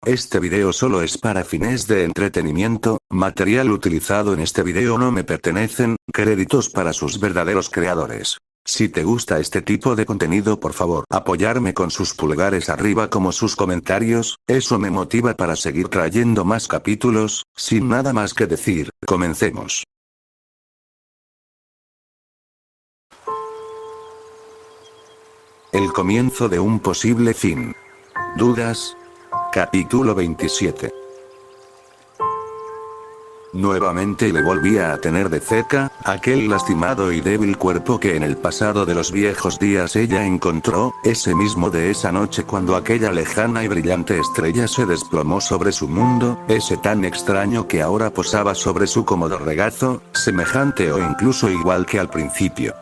Este video solo es para fines de entretenimiento, material utilizado en este video no me pertenecen, créditos para sus verdaderos creadores. Si te gusta este tipo de contenido por favor apoyarme con sus pulgares arriba como sus comentarios, eso me motiva para seguir trayendo más capítulos, sin nada más que decir, comencemos. El comienzo de un posible fin. ¿Dudas? Capítulo 27. Nuevamente le volvía a tener de cerca, aquel lastimado y débil cuerpo que en el pasado de los viejos días ella encontró, ese mismo de esa noche cuando aquella lejana y brillante estrella se desplomó sobre su mundo, ese tan extraño que ahora posaba sobre su cómodo regazo, semejante o incluso igual que al principio.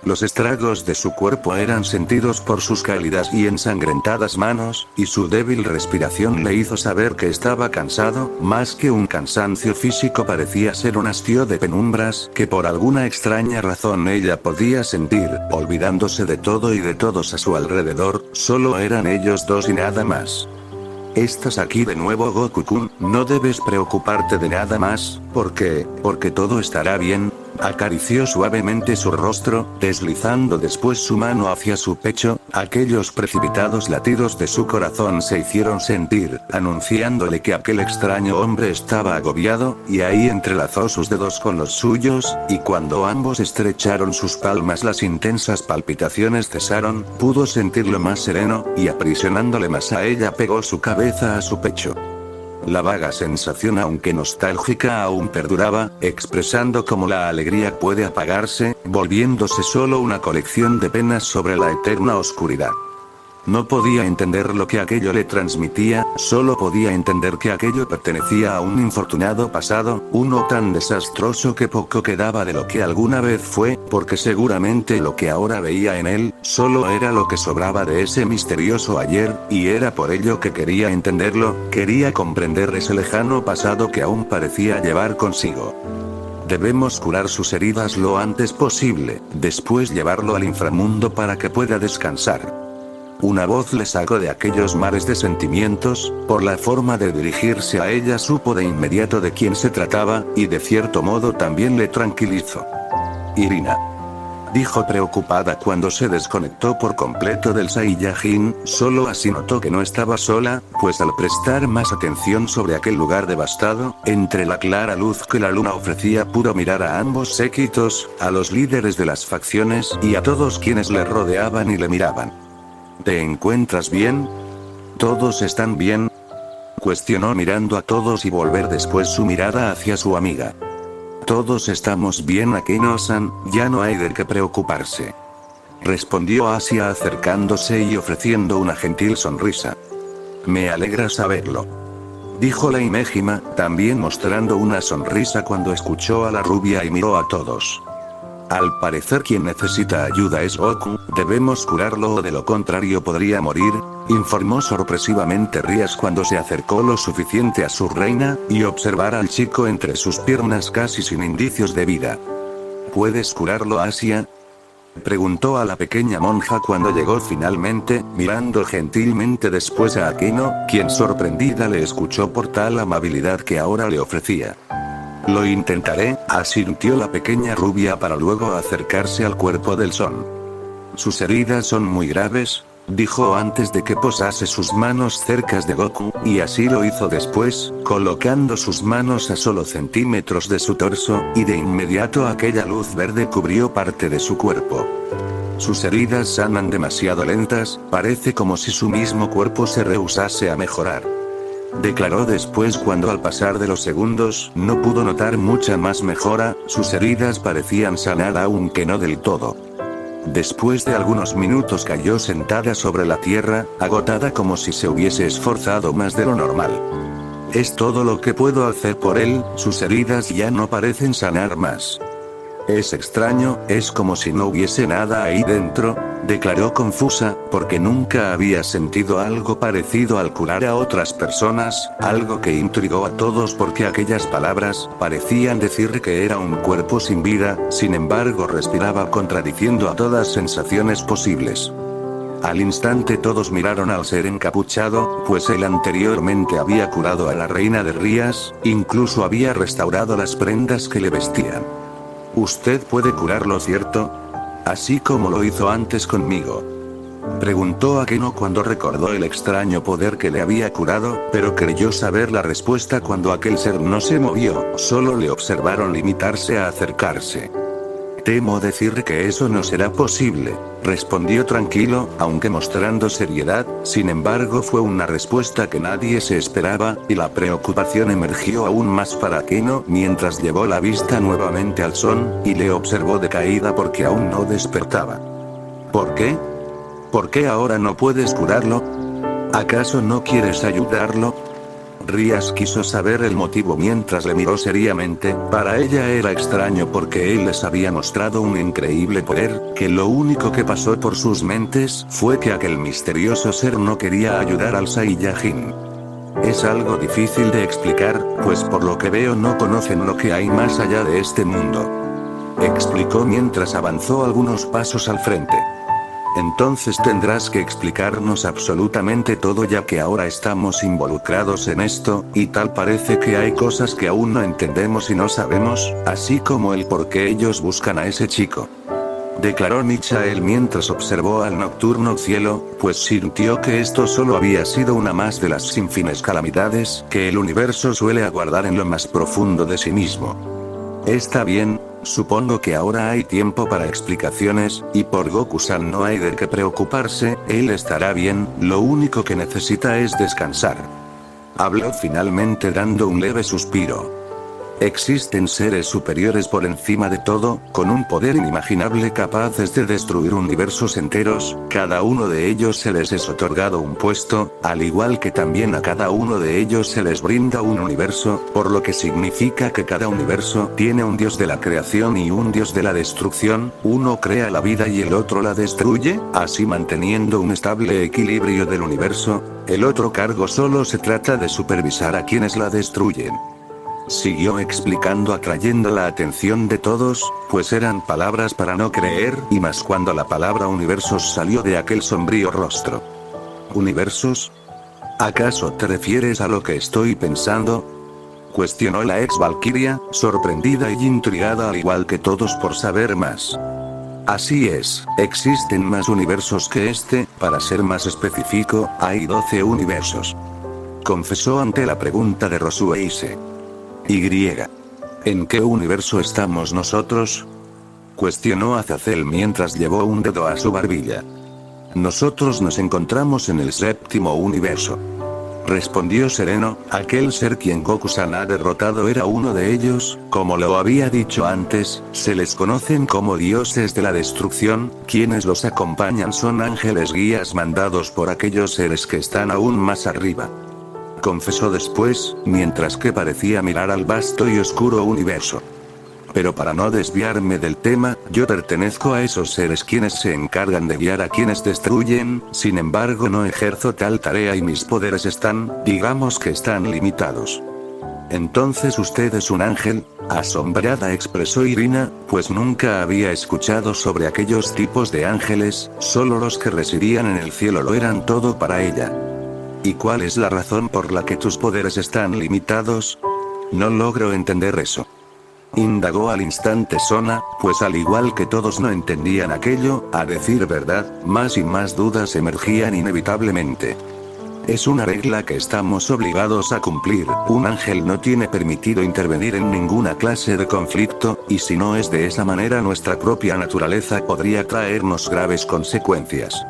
Los estragos de su cuerpo eran sentidos por sus cálidas y ensangrentadas manos, y su débil respiración le hizo saber que estaba cansado, más que un cansancio físico parecía ser un hastío de penumbras que por alguna extraña razón ella podía sentir, olvidándose de todo y de todos a su alrededor, solo eran ellos dos y nada más. Estás aquí de nuevo Goku-kun, no debes preocuparte de nada más, porque todo estará bien. Acarició suavemente su rostro, deslizando después su mano hacia su pecho, aquellos precipitados latidos de su corazón se hicieron sentir, anunciándole que aquel extraño hombre estaba agobiado, y ahí entrelazó sus dedos con los suyos, y cuando ambos estrecharon sus palmas las intensas palpitaciones cesaron, pudo sentirlo más sereno, y aprisionándole más a ella pegó su cabeza a su pecho. La vaga sensación aunque nostálgica aún perduraba, expresando cómo la alegría puede apagarse, volviéndose solo una colección de penas sobre la eterna oscuridad. No podía entender lo que aquello le transmitía, solo podía entender que aquello pertenecía a un infortunado pasado, uno tan desastroso que poco quedaba de lo que alguna vez fue, porque seguramente lo que ahora veía en él, solo era lo que sobraba de ese misterioso ayer, y era por ello que quería entenderlo, quería comprender ese lejano pasado que aún parecía llevar consigo. Debemos curar sus heridas lo antes posible, después llevarlo al inframundo para que pueda descansar. Una voz le sacó de aquellos mares de sentimientos, por la forma de dirigirse a ella supo de inmediato de quién se trataba, y de cierto modo también le tranquilizó. Irina. Dijo preocupada cuando se desconectó por completo del Saiyajin, solo así notó que no estaba sola, pues al prestar más atención sobre aquel lugar devastado, entre la clara luz que la luna ofrecía pudo mirar a ambos séquitos, a los líderes de las facciones y a todos quienes le rodeaban y le miraban. ¿Te encuentras bien? ¿Todos están bien? Cuestionó mirando a todos y volver después su mirada hacia su amiga. Todos estamos bien Akeno-san, ya no hay de qué preocuparse. Respondió Asia acercándose y ofreciendo una gentil sonrisa. Me alegra saberlo. Dijo la Himejima, también mostrando una sonrisa cuando escuchó a la rubia y miró a todos. Al parecer quien necesita ayuda es Goku, debemos curarlo o de lo contrario podría morir, informó sorpresivamente Rías cuando se acercó lo suficiente a su reina, y observar al chico entre sus piernas casi sin indicios de vida. ¿Puedes curarlo Asia? Preguntó a la pequeña monja cuando llegó finalmente, mirando gentilmente después a Akeno, quien sorprendida le escuchó por tal amabilidad que ahora le ofrecía. Lo intentaré, asintió la pequeña rubia para luego acercarse al cuerpo del Son. Sus heridas son muy graves, dijo antes de que posase sus manos cerca de Goku, y así lo hizo después, colocando sus manos a solo centímetros de su torso, y de inmediato aquella luz verde cubrió parte de su cuerpo. Sus heridas sanan demasiado lentas, parece como si su mismo cuerpo se rehusase a mejorar. Declaró después cuando al pasar de los segundos no pudo notar mucha más mejora, sus heridas parecían sanar aunque no del todo. Después de algunos minutos cayó sentada sobre la tierra, agotada como si se hubiese esforzado más de lo normal. Es todo lo que puedo hacer por él, sus heridas ya no parecen sanar más. Es extraño, es como si no hubiese nada ahí dentro, declaró confusa, porque nunca había sentido algo parecido al curar a otras personas, algo que intrigó a todos porque aquellas palabras parecían decir que era un cuerpo sin vida, sin embargo respiraba contradiciendo a todas sensaciones posibles. Al instante todos miraron al ser encapuchado, pues él anteriormente había curado a la reina de Rías, incluso había restaurado las prendas que le vestían. Usted puede curarlo, ¿cierto? Así como lo hizo antes conmigo. Preguntó Akeno cuando recordó el extraño poder que le había curado, pero creyó saber la respuesta cuando aquel ser no se movió, solo le observaron limitarse a acercarse. Temo decir que eso no será posible, respondió tranquilo, aunque mostrando seriedad. Sin embargo, fue una respuesta que nadie se esperaba, y la preocupación emergió aún más para Akeno mientras llevó la vista nuevamente al Son, y le observó decaída porque aún no despertaba. ¿Por qué? ¿Por qué ahora no puedes curarlo? ¿Acaso no quieres ayudarlo? Rías quiso saber el motivo mientras le miró seriamente. Para ella era extraño porque él les había mostrado un increíble poder, que lo único que pasó por sus mentes fue que aquel misterioso ser no quería ayudar al Saiyajin. Es algo difícil de explicar, pues por lo que veo no conocen lo que hay más allá de este mundo. Explicó mientras avanzó algunos pasos al frente. Entonces tendrás que explicarnos absolutamente todo ya que ahora estamos involucrados en esto, y tal parece que hay cosas que aún no entendemos y no sabemos, así como el por qué ellos buscan a ese chico. Declaró Michael mientras observó al nocturno cielo, pues sintió que esto solo había sido una más de las sin fines calamidades que el universo suele aguardar en lo más profundo de sí mismo. Está bien, supongo que ahora hay tiempo para explicaciones, y por Goku-san no hay de qué preocuparse, él estará bien, lo único que necesita es descansar. Habló finalmente dando un leve suspiro. Existen seres superiores por encima de todo, con un poder inimaginable capaces de destruir universos enteros, cada uno de ellos se les es otorgado un puesto, al igual que también a cada uno de ellos se les brinda un universo, por lo que significa que cada universo tiene un dios de la creación y un dios de la destrucción, uno crea la vida y el otro la destruye, así manteniendo un estable equilibrio del universo. El otro cargo solo se trata de supervisar a quienes la destruyen. Siguió explicando atrayendo la atención de todos, pues eran palabras para no creer y más cuando la palabra universos salió de aquel sombrío rostro. ¿Universos? ¿Acaso te refieres a lo que estoy pensando? Cuestionó la ex Valkyria, sorprendida y intrigada al igual que todos por saber más. Así es, existen más universos que este, para ser más específico, hay 12 universos. Confesó ante la pregunta de Rosueise. Y. ¿En qué universo estamos nosotros? Cuestionó Azazel mientras llevó un dedo a su barbilla. Nosotros nos encontramos en el séptimo universo. Respondió sereno, aquel ser quien Goku-san ha derrotado era uno de ellos, como lo había dicho antes, se les conocen como dioses de la destrucción, quienes los acompañan son ángeles guías mandados por aquellos seres que están aún más arriba. Confesó después, mientras que parecía mirar al vasto y oscuro universo. Pero para no desviarme del tema, yo pertenezco a esos seres quienes se encargan de guiar a quienes destruyen, sin embargo no ejerzo tal tarea y mis poderes están, digamos que están limitados. Entonces usted es un ángel, asombrada expresó Irina, pues nunca había escuchado sobre aquellos tipos de ángeles, solo los que residían en el cielo lo eran todo para ella. ¿Y cuál es la razón por la que tus poderes están limitados? No logro entender eso. Indagó al instante Sona, pues al igual que todos no entendían aquello, a decir verdad, más y más dudas emergían inevitablemente. Es una regla que estamos obligados a cumplir, un ángel no tiene permitido intervenir en ninguna clase de conflicto, y si no es de esa manera nuestra propia naturaleza podría traernos graves consecuencias.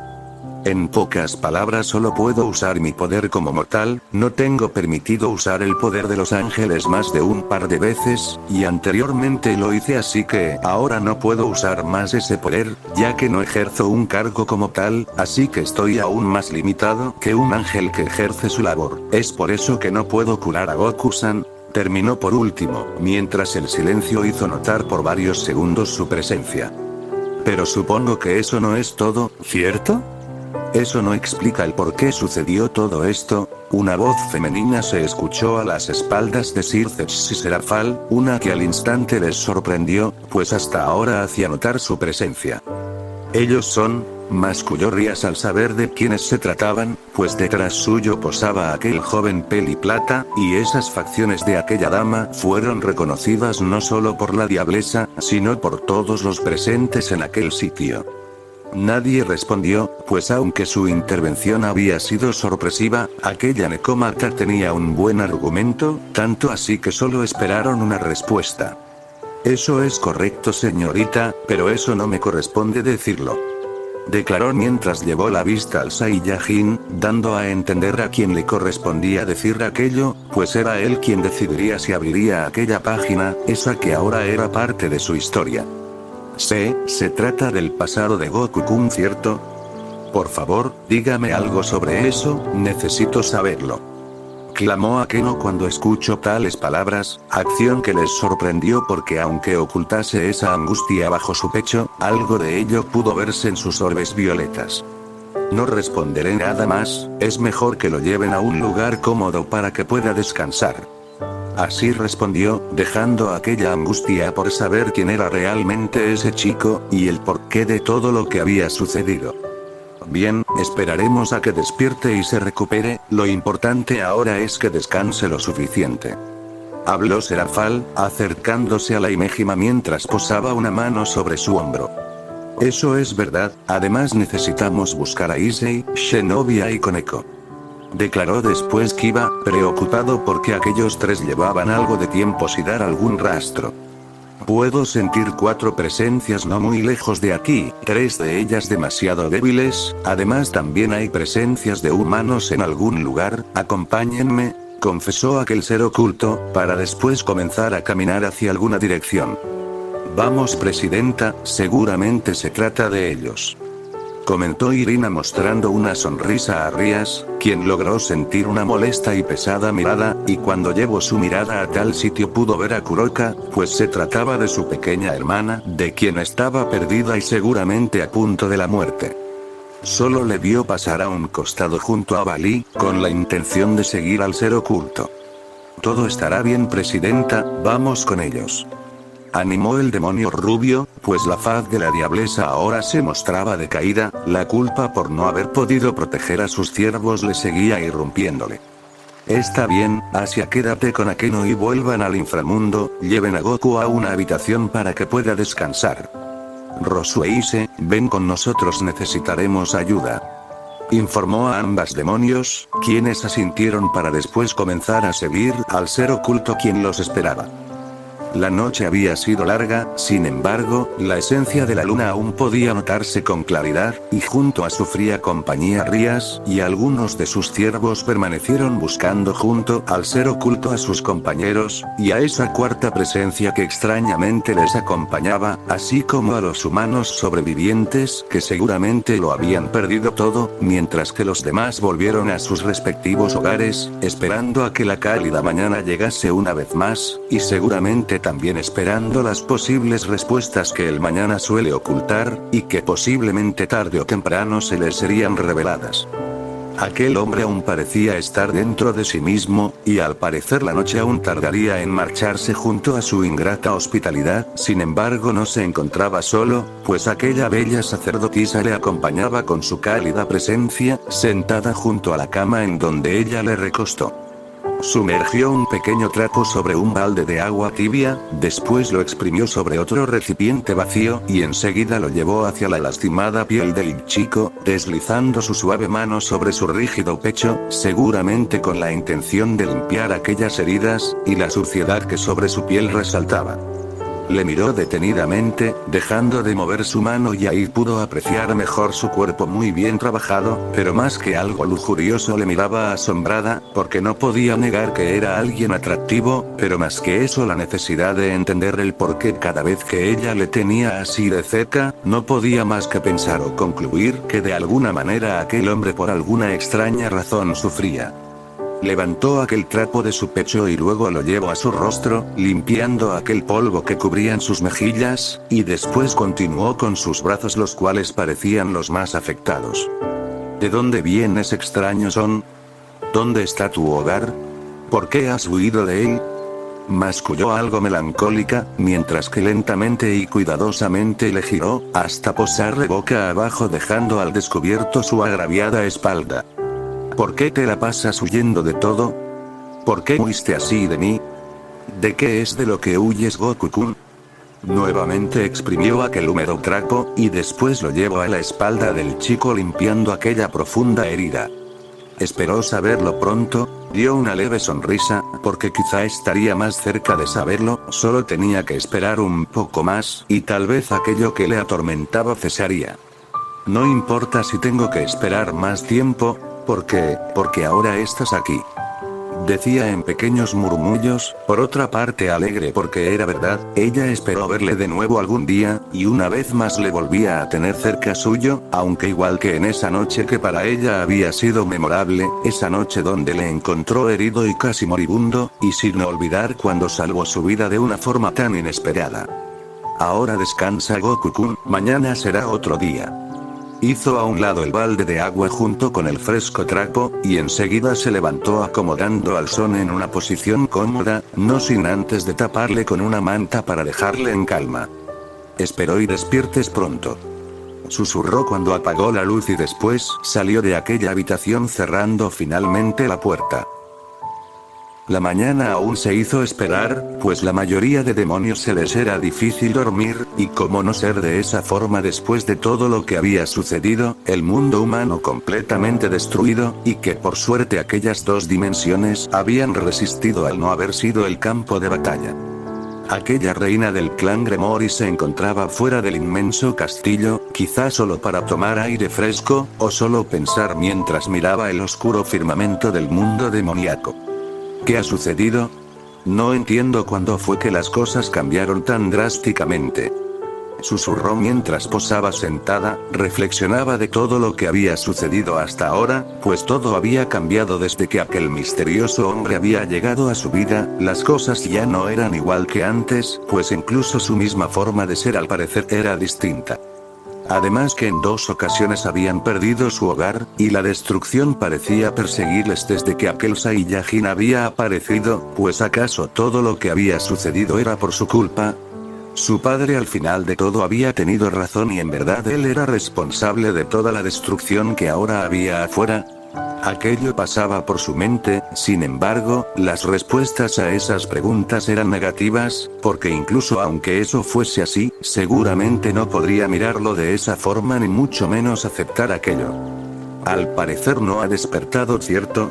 En pocas palabras solo puedo usar mi poder como mortal, no tengo permitido usar el poder de los ángeles más de un par de veces, y anteriormente lo hice así que ahora no puedo usar más ese poder, ya que no ejerzo un cargo como tal, así que estoy aún más limitado que un ángel que ejerce su labor. Es por eso que no puedo curar a Goku-san. Terminó por último, mientras el silencio hizo notar por varios segundos su presencia. Pero supongo que eso no es todo, ¿cierto? Eso no explica el por qué sucedió todo esto. Una voz femenina se escuchó a las espaldas de Sir Zepsi Serafal, una que al instante les sorprendió, pues hasta ahora hacía notar su presencia. Ellos son, masculló Rías al saber de quiénes se trataban, pues detrás suyo posaba aquel joven peliplata, y esas facciones de aquella dama fueron reconocidas no solo por la diablesa, sino por todos los presentes en aquel sitio. Nadie respondió, pues aunque su intervención había sido sorpresiva, aquella necómata tenía un buen argumento, tanto así que solo esperaron una respuesta. Eso es correcto, señorita, pero eso no me corresponde decirlo, declaró mientras llevó la vista al Saiyajin, dando a entender a quien le correspondía decir aquello, pues era él quien decidiría si abriría aquella página, esa que ahora era parte de su historia. Se trata del pasado de Goku-kun, ¿cierto? Por favor, dígame algo sobre eso, necesito saberlo, clamó Akeno cuando escuchó tales palabras, acción que les sorprendió porque aunque ocultase esa angustia bajo su pecho, algo de ello pudo verse en sus orbes violetas. No responderé nada más, es mejor que lo lleven a un lugar cómodo para que pueda descansar. Así respondió, dejando aquella angustia por saber quién era realmente ese chico, y el porqué de todo lo que había sucedido. Bien, esperaremos a que despierte y se recupere, lo importante ahora es que descanse lo suficiente, habló Serafal, acercándose a la Imejima mientras posaba una mano sobre su hombro. Eso es verdad, además necesitamos buscar a Issei, Shinobi y Koneko, declaró después Kiba, preocupado porque aquellos tres llevaban algo de tiempo sin dar algún rastro. Puedo sentir 4 presencias no muy lejos de aquí, 3 de ellas demasiado débiles, además también hay presencias de humanos en algún lugar, acompáñenme, confesó aquel ser oculto, para después comenzar a caminar hacia alguna dirección. Vamos, presidenta, seguramente se trata de ellos, comentó Irina mostrando una sonrisa a Rías, quien logró sentir una molesta y pesada mirada, y cuando llevó su mirada a tal sitio pudo ver a Kuroka, pues se trataba de su pequeña hermana, de quien estaba perdida y seguramente a punto de la muerte. Solo le vio pasar a un costado junto a Bali, con la intención de seguir al ser oculto. Todo estará bien, presidenta, vamos con ellos, animó el demonio rubio, pues la faz de la diablesa ahora se mostraba decaída, la culpa por no haber podido proteger a sus siervos le seguía irrumpiéndole. Está bien, Asia, quédate con Akeno y vuelvan al inframundo, lleven a Goku a una habitación para que pueda descansar. Rosu e Ise, ven con nosotros, necesitaremos ayuda, informó a ambas demonios, quienes asintieron para después comenzar a seguir al ser oculto quien los esperaba. La noche había sido larga, sin embargo, la esencia de la luna aún podía notarse con claridad, y junto a su fría compañía Rías y algunos de sus siervos permanecieron buscando junto al ser oculto a sus compañeros, y a esa cuarta presencia que extrañamente les acompañaba, así como a los humanos sobrevivientes que seguramente lo habían perdido todo, mientras que los demás volvieron a sus respectivos hogares, esperando a que la cálida mañana llegase una vez más, y seguramente también esperando las posibles respuestas que el mañana suele ocultar, y que posiblemente tarde o temprano se les serían reveladas. Aquel hombre aún parecía estar dentro de sí mismo, y al parecer la noche aún tardaría en marcharse junto a su ingrata hospitalidad, sin embargo no se encontraba solo, pues aquella bella sacerdotisa le acompañaba con su cálida presencia, sentada junto a la cama en donde ella le recostó. Sumergió un pequeño trapo sobre un balde de agua tibia, después lo exprimió sobre otro recipiente vacío, y enseguida lo llevó hacia la lastimada piel del chico, deslizando su suave mano sobre su rígido pecho, seguramente con la intención de limpiar aquellas heridas, y la suciedad que sobre su piel resaltaba. Le miró detenidamente, dejando de mover su mano, y ahí pudo apreciar mejor su cuerpo muy bien trabajado, pero más que algo lujurioso le miraba asombrada, porque no podía negar que era alguien atractivo, pero más que eso la necesidad de entender el porqué cada vez que ella le tenía así de cerca, no podía más que pensar o concluir que de alguna manera aquel hombre por alguna extraña razón sufría. Levantó aquel trapo de su pecho y luego lo llevó a su rostro, limpiando aquel polvo que cubrían sus mejillas, y después continuó con sus brazos, los cuales parecían los más afectados. ¿De dónde vienes, extraño son? ¿Dónde está tu hogar? ¿Por qué has huido de él? Masculló algo melancólica, mientras que lentamente y cuidadosamente le giró, hasta posarle boca abajo dejando al descubierto su agraviada espalda. ¿Por qué te la pasas huyendo de todo? ¿Por qué huiste así de mí? ¿De qué es de lo que huyes, Goku-kun? Nuevamente exprimió aquel húmedo trapo, y después lo llevó a la espalda del chico limpiando aquella profunda herida. Esperó saberlo pronto, dio una leve sonrisa, porque quizá estaría más cerca de saberlo, solo tenía que esperar un poco más, y tal vez aquello que le atormentaba cesaría. No importa si tengo que esperar más tiempo, porque ahora estás aquí. Decía en pequeños murmullos, por otra parte alegre porque era verdad, ella esperó verle de nuevo algún día, y una vez más le volvía a tener cerca suyo, aunque igual que en esa noche que para ella había sido memorable, esa noche donde le encontró herido y casi moribundo, y sin olvidar cuando salvó su vida de una forma tan inesperada. Ahora descansa, Goku-kun, mañana será otro día. Hizo a un lado el balde de agua junto con el fresco trapo, y enseguida se levantó acomodando al Son en una posición cómoda, no sin antes de taparle con una manta para dejarle en calma. Espero y despiertes pronto. Susurró cuando apagó la luz y después salió de aquella habitación cerrando finalmente la puerta. La mañana aún se hizo esperar, pues la mayoría de demonios se les era difícil dormir, y cómo no ser de esa forma después de todo lo que había sucedido, el mundo humano completamente destruido, y que por suerte aquellas dos dimensiones habían resistido al no haber sido el campo de batalla. Aquella reina del clan Gremory se encontraba fuera del inmenso castillo, quizá solo para tomar aire fresco, o solo pensar mientras miraba el oscuro firmamento del mundo demoníaco. ¿Qué ha sucedido? No entiendo cuándo fue que las cosas cambiaron tan drásticamente. Susurró mientras posaba sentada, reflexionaba de todo lo que había sucedido hasta ahora, pues todo había cambiado desde que aquel misterioso hombre había llegado a su vida, las cosas ya no eran igual que antes, pues incluso su misma forma de ser al parecer era distinta. Además que en 2 ocasiones habían perdido su hogar, y la destrucción parecía perseguirles desde que aquel Saiyajin había aparecido, pues acaso todo lo que había sucedido era por su culpa. Su padre al final de todo había tenido razón y en verdad él era responsable de toda la destrucción que ahora había afuera. Aquello pasaba por su mente, sin embargo, las respuestas a esas preguntas eran negativas, porque incluso aunque eso fuese así, seguramente no podría mirarlo de esa forma ni mucho menos aceptar aquello. Al parecer no ha despertado, ¿cierto?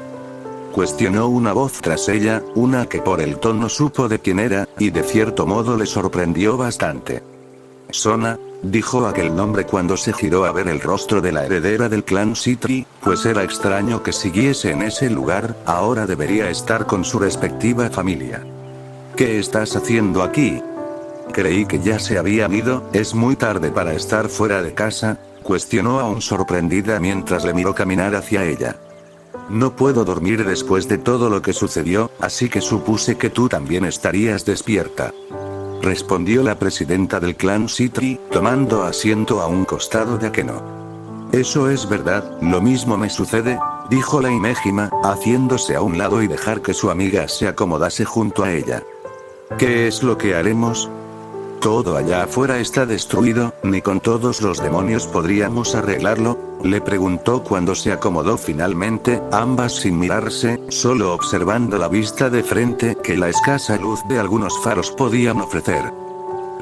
Cuestionó una voz tras ella, una que por el tono supo de quién era, y de cierto modo le sorprendió bastante. Sona, dijo aquel nombre cuando se giró a ver el rostro de la heredera del clan Citri, pues era extraño que siguiese en ese lugar, ahora debería estar con su respectiva familia. ¿Qué estás haciendo aquí? Creí que ya se habían ido, es muy tarde para estar fuera de casa, cuestionó aún sorprendida mientras le miró caminar hacia ella. No puedo dormir después de todo lo que sucedió, así que supuse que tú también estarías despierta. Respondió la presidenta del clan Citri, tomando asiento a un costado de Akeno. Eso es verdad, lo mismo me sucede, dijo la Imejima, haciéndose a un lado y dejar que su amiga se acomodase junto a ella. ¿Qué es lo que haremos? Todo allá afuera está destruido, ni con todos los demonios podríamos arreglarlo, le preguntó cuando se acomodó finalmente, ambas sin mirarse, solo observando la vista de frente que la escasa luz de algunos faros podían ofrecer.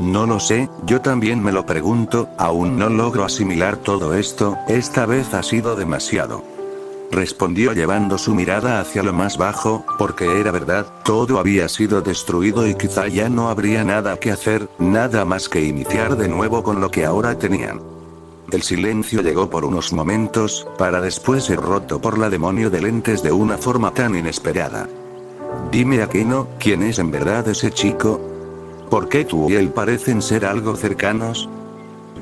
No lo sé, yo también me lo pregunto, aún no logro asimilar todo esto, esta vez ha sido demasiado. Respondió llevando su mirada hacia lo más bajo, porque era verdad, todo había sido destruido y quizá ya no habría nada que hacer, nada más que iniciar de nuevo con lo que ahora tenían. El silencio llegó por unos momentos, para después ser roto por la demonio de lentes de una forma tan inesperada. Dime Akeno, ¿quién es en verdad ese chico? ¿Por qué tú y él parecen ser algo cercanos?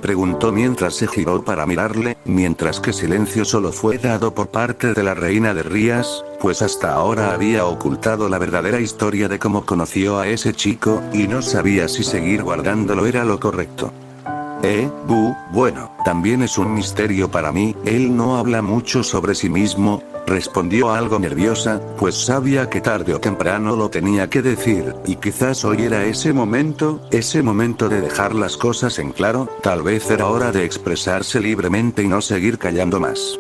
Preguntó mientras se giró para mirarle, mientras que silencio solo fue dado por parte de la reina de Rías, pues hasta ahora había ocultado la verdadera historia de cómo conoció a ese chico, y no sabía si seguir guardándolo era lo correcto. Bueno, también es un misterio para mí, él no habla mucho sobre sí mismo. respondió algo nerviosa, pues sabía que tarde o temprano lo tenía que decir, y quizás hoy era ese momento de dejar las cosas en claro, tal vez era hora de expresarse libremente y no seguir callando más.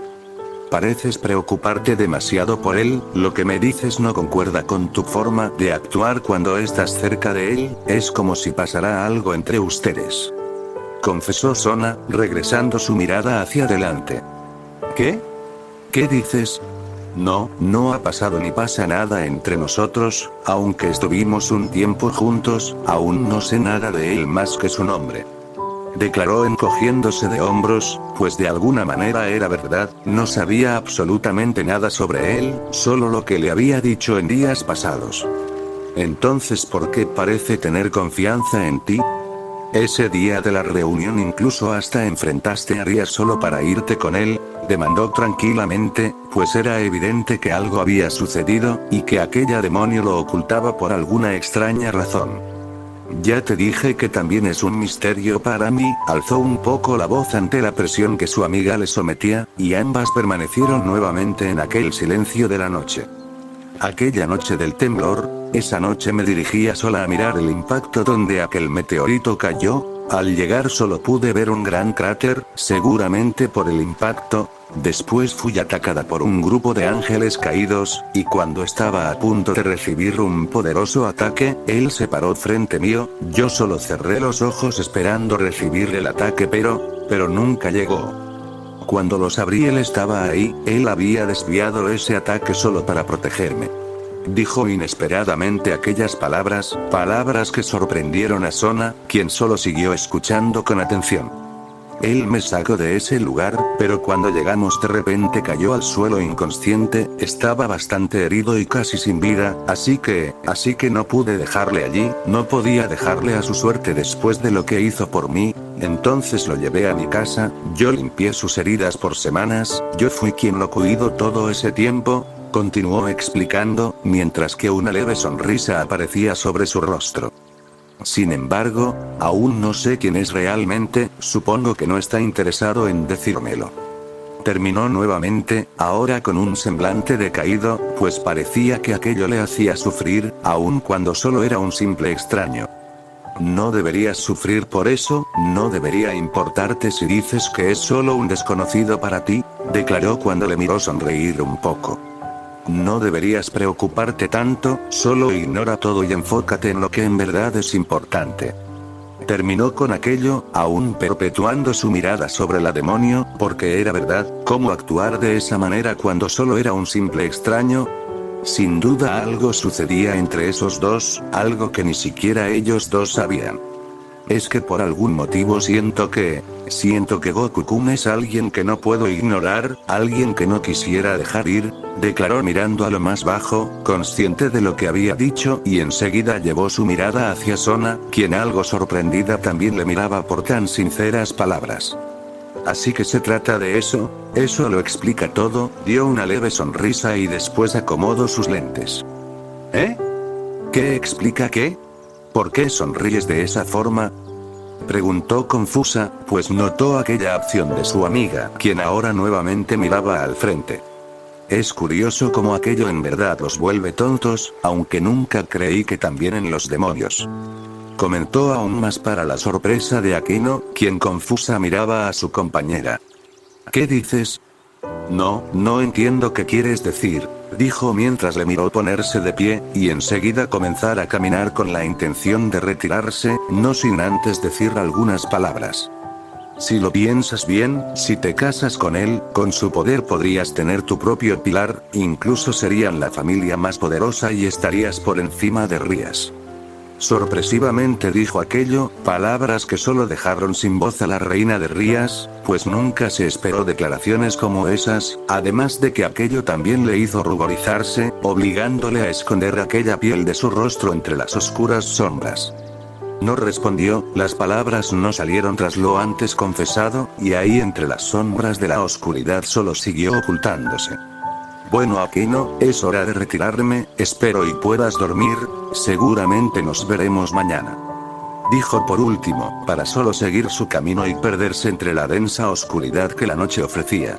Pareces preocuparte demasiado por él, lo que me dices no concuerda con tu forma de actuar cuando estás cerca de él, es como si pasara algo entre ustedes. Confesó Sona, regresando su mirada hacia adelante. ¿Qué? ¿Qué dices? No, no ha pasado ni pasa nada entre nosotros, aunque estuvimos un tiempo juntos, aún no sé nada de él más que su nombre. Declaró encogiéndose de hombros, pues de alguna manera era verdad, no sabía absolutamente nada sobre él, solo lo que le había dicho en días pasados. Entonces, ¿por qué parece tener confianza en ti? Ese día de la reunión incluso hasta enfrentaste a Ria solo para irte con él, demandó tranquilamente, pues era evidente que algo había sucedido, y que aquella demonio lo ocultaba por alguna extraña razón. Ya te dije que también es un misterio para mí, alzó un poco la voz ante la presión que su amiga le sometía, y ambas permanecieron nuevamente en aquel silencio de la noche. Aquella noche del temblor, esa noche me dirigía sola a mirar el impacto donde aquel meteorito cayó. Al llegar solo pude ver un gran cráter, seguramente por el impacto. Después fui atacada por un grupo de ángeles caídos, y cuando estaba a punto de recibir un poderoso ataque, él se paró frente mío, yo solo cerré los ojos esperando recibir el ataque pero nunca llegó. Cuando los abrí él estaba ahí, él había desviado ese ataque solo para protegerme. Dijo inesperadamente aquellas palabras que sorprendieron a Sona, quien solo siguió escuchando con atención. Él me sacó de ese lugar, pero cuando llegamos de repente cayó al suelo inconsciente, estaba bastante herido y casi sin vida, así que no pude dejarle allí, no podía dejarle a su suerte después de lo que hizo por mí. Entonces lo llevé a mi casa, yo limpié sus heridas por semanas, yo fui quien lo cuidó todo ese tiempo, continuó explicando, mientras que una leve sonrisa aparecía sobre su rostro. Sin embargo, aún no sé quién es realmente, supongo que no está interesado en decírmelo. Terminó nuevamente, ahora con un semblante decaído, pues parecía que aquello le hacía sufrir, aun cuando solo era un simple extraño. No deberías sufrir por eso, no debería importarte si dices que es solo un desconocido para ti, declaró cuando le miró sonreír un poco. No deberías preocuparte tanto, solo ignora todo y enfócate en lo que en verdad es importante. Terminó con aquello, aún perpetuando su mirada sobre la demonio, porque era verdad, ¿cómo actuar de esa manera cuando solo era un simple extraño? Sin duda algo sucedía entre esos dos, algo que ni siquiera ellos dos sabían. Es que por algún motivo siento que Goku-kun es alguien que no puedo ignorar, alguien que no quisiera dejar ir, declaró mirando a lo más bajo, consciente de lo que había dicho, y enseguida llevó su mirada hacia Sona, quien algo sorprendida también le miraba por tan sinceras palabras. Así que se trata de eso lo explica todo, dio una leve sonrisa y después acomodó sus lentes. ¿Eh? ¿Qué explica qué? ¿Por qué sonríes de esa forma? Preguntó confusa, pues notó aquella acción de su amiga, quien ahora nuevamente miraba al frente. Es curioso cómo aquello en verdad los vuelve tontos, aunque nunca creí que también en los demonios. Comentó aún más para la sorpresa de Aquino, quien confusa miraba a su compañera. ¿Qué dices? No entiendo qué quieres decir, dijo mientras le miró ponerse de pie, y enseguida comenzar a caminar con la intención de retirarse, no sin antes decir algunas palabras. Si lo piensas bien, si te casas con él, con su poder podrías tener tu propio pilar, incluso serían la familia más poderosa y estarías por encima de Rías. Sorpresivamente dijo aquello, palabras que solo dejaron sin voz a la reina de Rías, pues nunca se esperó declaraciones como esas, además de que aquello también le hizo ruborizarse, obligándole a esconder aquella piel de su rostro entre las oscuras sombras. No respondió, las palabras no salieron tras lo antes confesado, y ahí entre las sombras de la oscuridad solo siguió ocultándose. Bueno, Aquino, es hora de retirarme, espero y puedas dormir, seguramente nos veremos mañana. Dijo por último, para solo seguir su camino y perderse entre la densa oscuridad que la noche ofrecía.